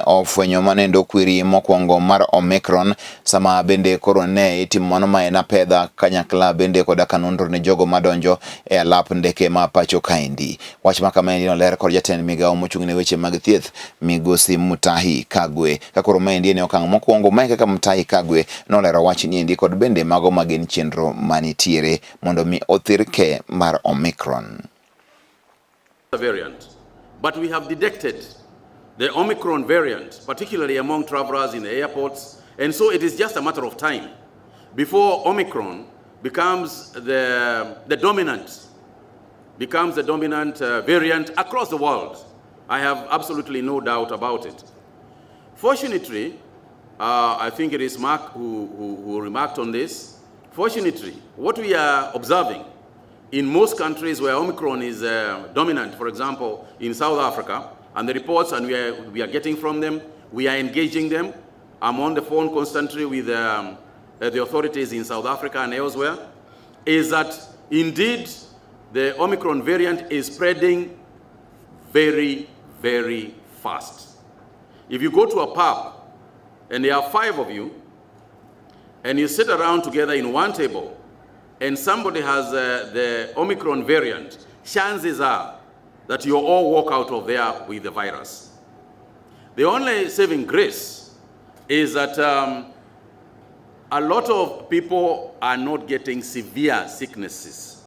ofwenyo manendo kwiri mokwongo mar Omicron sama bende koro ne itimo mano ma en apedha kanyakla bende koda kanondro ne jogo madonjo e alap ndeke ma pacho kaendi. Wach ma kama endi noler kod jatend migawo mochung' ne weche mag thieth Migosi Mutahi Kagwe. Ka koro ma endi ne okang' mokwongo ma kaka Mutahi Kagwe nolero wach ni endi kod bende mago magin chenro manitiere mondo mi othir ke mar Omicron. Variant, but we have detected the Omicron variant, particularly among travelers in the airports, and so it is just a matter of time before Omicron becomes the dominant variant across the world. I have absolutely no doubt about it. Fortunately, I think it is Mark who remarked on this. Fortunately, what we are observing in most countries where Omicron is dominant, for example, in South Africa, and the reports and we are getting from them, we are engaging them. I'm on the phone constantly with the authorities in South Africa and elsewhere, is that indeed the Omicron variant is spreading very, very fast. If you go to a pub and there are 5 of you, and you sit around together in one table, and somebody has the Omicron variant, chances are that you all walk out of there with the virus. The only saving grace is that a lot of people are not getting severe sicknesses.